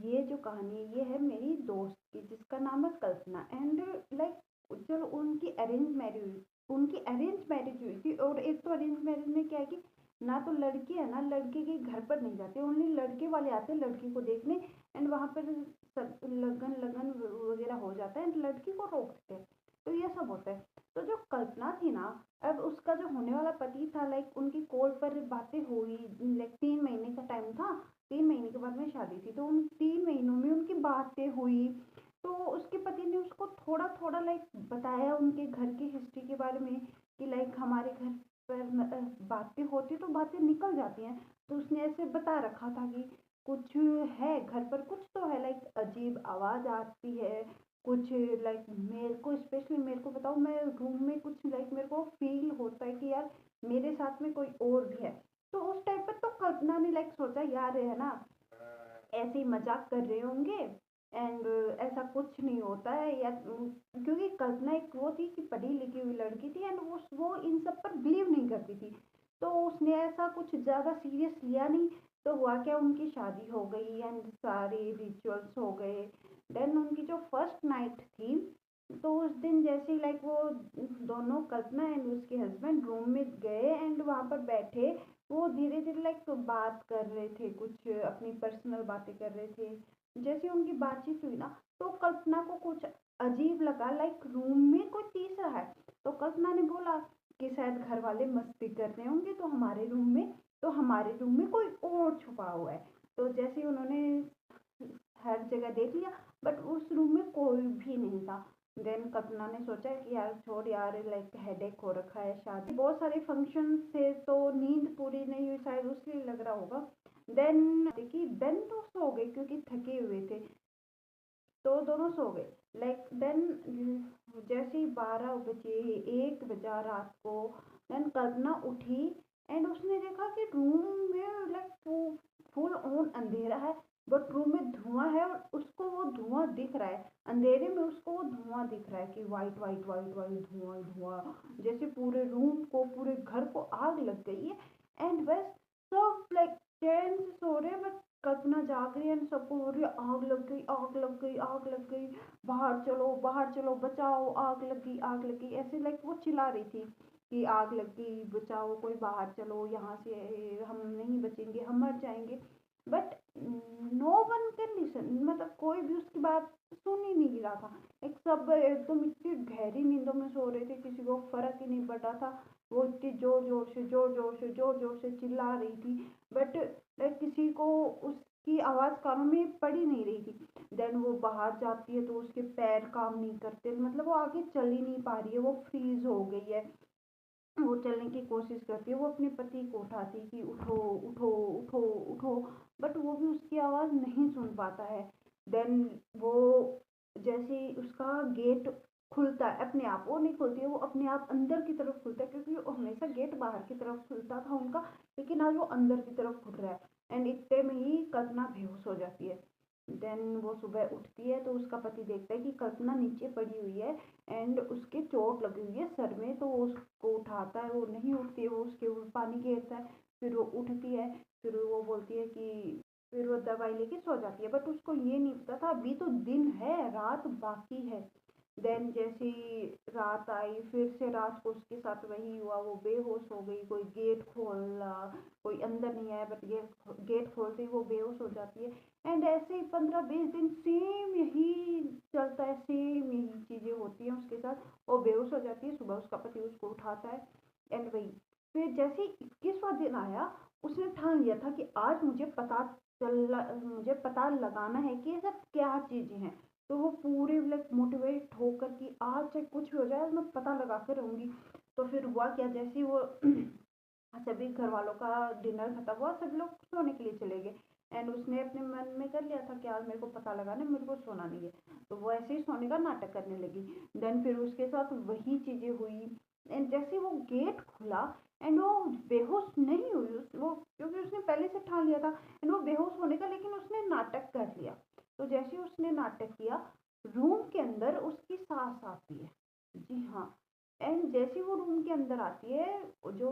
ये जो कहानी है ये है मेरी दोस्त की जिसका नाम है कल्पना एंड लाइक चलो उनकी अरेंज मैरिज हुई थी। और एक तो अरेंज मैरिज में क्या है कि ना तो लड़की है ना लड़के के घर पर नहीं जाते, ओनली लड़के वाले आते हैं लड़की को देखने। एंड वहां पर सब लगन लगन वगैरह हो जाता है एंड लड़की को रोक देते हैं। तो ये सब होता है। तो जो कल्पना थी ना, अब उसका जो होने वाला पति था, लाइक उनकी कॉल पर बातें हुई। लाइक 3 महीने का टाइम था, 3 महीने के बाद में शादी थी, तो उन 3 महीनों में उनकी बातें हुई। तो उसके पति ने उसको थोड़ा थोड़ा लाइक बताया उनके घर की हिस्ट्री के बारे में कि लाइक हमारे घर पर बातें होती तो बातें निकल जाती हैं। तो उसने ऐसे बता रखा था कि कुछ है घर पर, कुछ तो है लाइक अजीब आवाज़ आती है कुछ। लाइक मेरे को स्पेशली मेरे को बताओ, मैं रूम में कुछ लाइक मेरे को फील होता है कि यार मेरे साथ में कोई और भी है। तो उस टाइम पर तो कल्पना ने लाइक सोचा यार है ना ऐसे ही मजाक कर रहे होंगे एंड ऐसा कुछ नहीं होता है या क्योंकि कल्पना एक वो थी कि पढ़ी लिखी हुई लड़की थी एंड वो इन सब पर बिलीव नहीं करती थी। तो उसने ऐसा कुछ ज़्यादा सीरियस लिया नहीं। तो हुआ क्या, उनकी शादी हो गई एंड सारे रिचुअल्स हो गए। देन उनकी जो फर्स्ट नाइट थी, तो उस दिन जैसे ही लाइक वो दोनों कल्पना एंड उसके हस्बैंड रूम में गए एंड वहाँ पर बैठे, वो धीरे धीरे लाइक बात कर रहे थे, कुछ अपनी पर्सनल बातें कर रहे थे। जैसे उनकी बातचीत हुई ना, तो कल्पना को कुछ अजीब लगा, लाइक रूम में कोई तीसरा है। तो कल्पना ने बोला कि शायद घर वाले मस्ती कर रहे होंगे तो हमारे रूम में कोई और छुपा हुआ है। तो जैसे ही उन्होंने हर जगह देख लिया बट उस रूम में कोई भी नहीं था। देन कल्पना ने सोचा कि यार छोड़ यार, लाइक हेडेक हो रखा है, शादी बहुत सारे फंक्शन थे तो नींद पूरी नहीं हुई शायद उसलिए लग रहा होगा। देन देखिए देन तो सो गए क्योंकि थके हुए थे, तो दोनों सो गए। लाइक देन जैसे ही 12 बजे 1 बजा रात को, देन कल्पना उठी एंड उसने देखा कि रूम में लाइक फुल ऑन अंधेरा है बट रूम में धुआं है और उसको वो धुआं दिख रहा है। अंधेरे में उसको वो धुआं दिख रहा है कि वाइट वाइट वाइट वाइट धुआं धुआं, जैसे पूरे रूम को पूरे घर को आग लग गई है। एंड बस सब लाइक चैन से सो रहे हैं बट कल्पना जाग रही है एंड सबको हो रही है आग लग गई आग लग गई आग लग गई, बाहर चलो बचाओ आग लगी आग लगी, ऐसे लाइक वो चिल्ला रही थी कि आग लगी बचाओ कोई बाहर चलो यहाँ से, हम नहीं बचेंगे हम मर जाएंगे। But no one can listen, मतलब कोई भी उसकी बात सुन ही नहीं रहा था। एक सब एकदम इतनी गहरी नींदों में सो रहे थे, किसी को फर्क ही नहीं पड़ रहा था। वो इतनी जोर जोर से चिल्ला रही थी बट लाइक किसी को उसकी आवाज़ कानों में पड़ ही नहीं रही थी। देन वो बाहर जाती है तो उसके पैर काम नहीं करते, मतलब वो आगे चल ही नहीं पा रही है, वो फ्रीज हो गई है। वो चलने की कोशिश करती है, वो अपने पति को उठाती है कि उठो उठो उठो उठो, बट वो भी उसकी आवाज़ नहीं सुन पाता है। देन वो जैसे ही उसका गेट खुलता है अपने आप, वो नहीं खुलती है, वो अपने आप अंदर की तरफ खुलता है क्योंकि वो हमेशा गेट बाहर की तरफ खुलता था उनका, लेकिन आज वो अंदर की तरफ खुल रहा है। एंड इतने में ही कल्पना बेहोश हो जाती है। देन वो सुबह उठती है तो उसका पति देखता है कि कल्पना नीचे पड़ी हुई है एंड उसके चोट लगी हुई है सर में, तो वो उसको उठाता है, वो नहीं उठती है, वो उसके ऊपर पानी गिरता है। फिर वो उठती है, फिर वो बोलती है कि फिर वो दवाई लेके सो जाती है बट उसको ये नहीं पता था अभी तो दिन है रात बाकी है। देन जैसे ही रात आई फिर से रात को उसके साथ वही हुआ, वो बेहोश हो गई, कोई गेट खोला, कोई अंदर नहीं आया बट गेट खोलते ही वो बेहोश हो जाती है। एंड ऐसे ही 15-20 दिन सेम यही चलता है, सेम यही चीज़ें होती हैं उसके साथ। वो बेहोश हो जाती है, सुबह उसका पति उसको उठाता है एंड वही। फिर जैसे ही 21वां दिन आया, उसने ठान लिया था कि आज मुझे पता लगाना है कि ये सब क्या चीज़ें हैं। तो वो पूरे लाइक मोटिवेट होकर कि आज चाहे कुछ भी हो जाए मैं पता लगा कर रहूँगी। तो फिर हुआ क्या, जैसे ही वो सभी घर वालों का डिनर खत्म हुआ, सब लोग सोने के लिए चले गए एंड उसने अपने मन में कर लिया था कि यार मेरे को पता लगाना है, मेरे को सोना नहीं है। तो वो ऐसे ही सोने का नाटक करने लगी। देन फिर उसके साथ वही चीज़ें हुई एंड जैसे वो गेट खुला एंड वो बेहोश नहीं हुई वो क्योंकि उसने पहले से ठान लिया था एंड वो बेहोश होने का, लेकिन उसने नाटक कर लिया। तो जैसे उसने नाटक किया, रूम के अंदर उसकी सास आती है। जी हाँ, एंड जैसे वो रूम के अंदर आती है, जो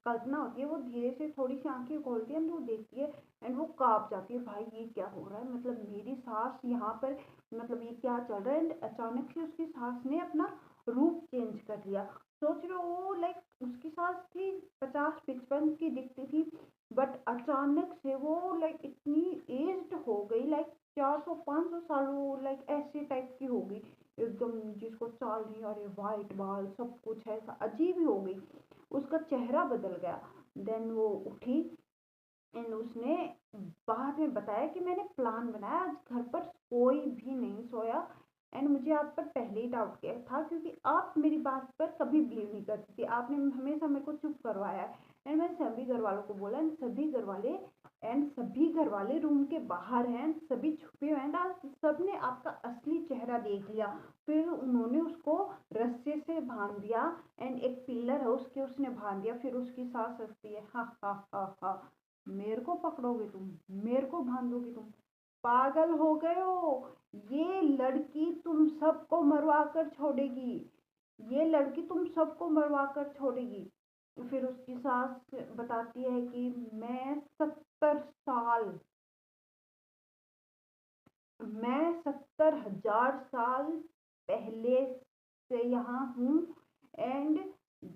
कल्पना होती है वो धीरे से थोड़ी सी आंखें खोलती है एंड वो देखती है एंड वो कांप जाती है, भाई ये क्या हो रहा है, मतलब मेरी सास यहाँ पर, मतलब ये क्या चल रहा है। एंड अचानक से उसकी सास ने अपना रूप चेंज कर लिया। सोच रहे हो वो लाइक उसकी सास थी 50-55 की दिखती थी, बट अचानक से वो लाइक इतनी एज्ड हो गई, लाइक 400-500 साल वो लाइक ऐसे टाइप की हो गई एकदम, जिसको चाल नहीं आ रही, वाइट बाल सब कुछ ऐसा अजीब ही हो गई, उसका चेहरा बदल गया। देन वो उठी एंड उसने बाद में बताया कि मैंने प्लान बनाया, आज घर पर कोई भी नहीं सोया एंड मुझे आप पर पहले ही डाउट किया था, क्योंकि आप मेरी बात पर कभी बिलीव नहीं करती थी, आपने हमेशा मेरे को चुप करवाया है। एंड मैंने सभी घर वालों को बोला एंड सभी घर वाले रूम के बाहर हैं, सभी छुपे हुए हैं, आज सबने आपका असली चेहरा देख लिया। फिर उन्होंने उसको रस्से से बांध दिया एंड एक पिलर है उसके उसने बांध दिया। फिर उसकी सास हंसती है, हा हा हा हा, मेरे को पकड़ोगे तुम, मेरे को बांधोगे तुम, पागल हो गए हो, ये लड़की तुम सबको मरवा कर छोड़ेगी, ये लड़की तुम सबको मरवा कर छोड़ेगी। फिर उसकी सास बताती है कि मैं 70,000 साल पहले से यहाँ हूँ एंड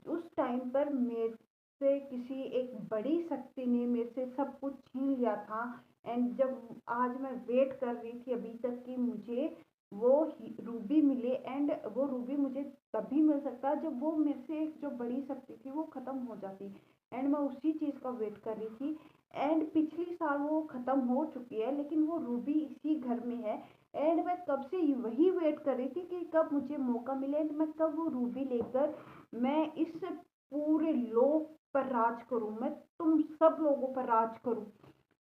उस टाइम पर मेरे से किसी एक बड़ी शक्ति ने मेरे से सब कुछ छीन लिया था। एंड जब आज मैं वेट कर रही थी अभी तक कि मुझे वो रूबी मिले, एंड वो रूबी मुझे तभी मिल सकता जब वो मेरे से एक जो बड़ी शक्ति थी वो ख़त्म हो जाती, एंड मैं उसी चीज़ का वेट कर रही थी। एंड पिछली साल वो ख़त्म हो चुकी है लेकिन वो रूबी इसी घर में है। एंड मैं कब से वही वेट कर रही थी कि कब मुझे मौका मिले एंड मैं कब वो रूबी लेकर मैं इस पूरे लोक पर राज करूं, मैं तुम सब लोगों पर राज करूं।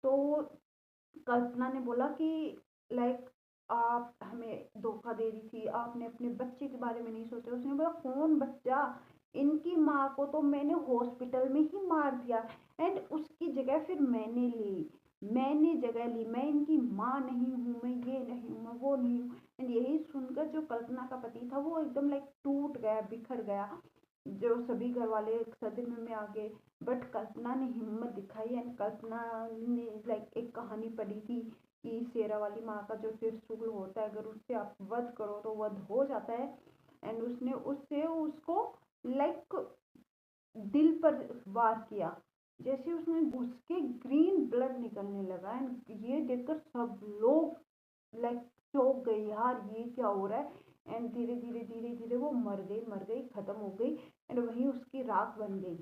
तो कल्पना ने बोला कि लाइक आप हमें धोखा दे रही थी, आपने अपने बच्चे के बारे में नहीं सोचा। उसने बोला कौन बच्चा, इनकी माँ को तो मैंने हॉस्पिटल में ही मार दिया एंड उसकी जगह फिर मैंने जगह ली, मैं इनकी माँ नहीं हूँ, मैं ये नहीं हूँ, मैं वो नहीं हूँ। एंड यही सुनकर जो कल्पना का पति था वो एकदम लाइक टूट गया, बिखर गया, जो सभी घर वाले एक सदमे में आ गए। बट कल्पना ने हिम्मत दिखाई एंड कल्पना ने लाइक एक कहानी पढ़ी थी कि शेरा वाली माँ का जो त्रिशूल होता है अगर उससे आप वध करो तो वध हो जाता है। एंड उसने उससे उसको लाइक दिल पर वार किया, जैसे उसने उसके ग्रीन ब्लड निकलने लगा एंड ये देखकर सब लोग लाइक चौंक गए, यार ये क्या हो रहा है। एंड धीरे धीरे धीरे धीरे वो मर गई, खत्म हो गई एंड वहीं उसकी राख बन गई।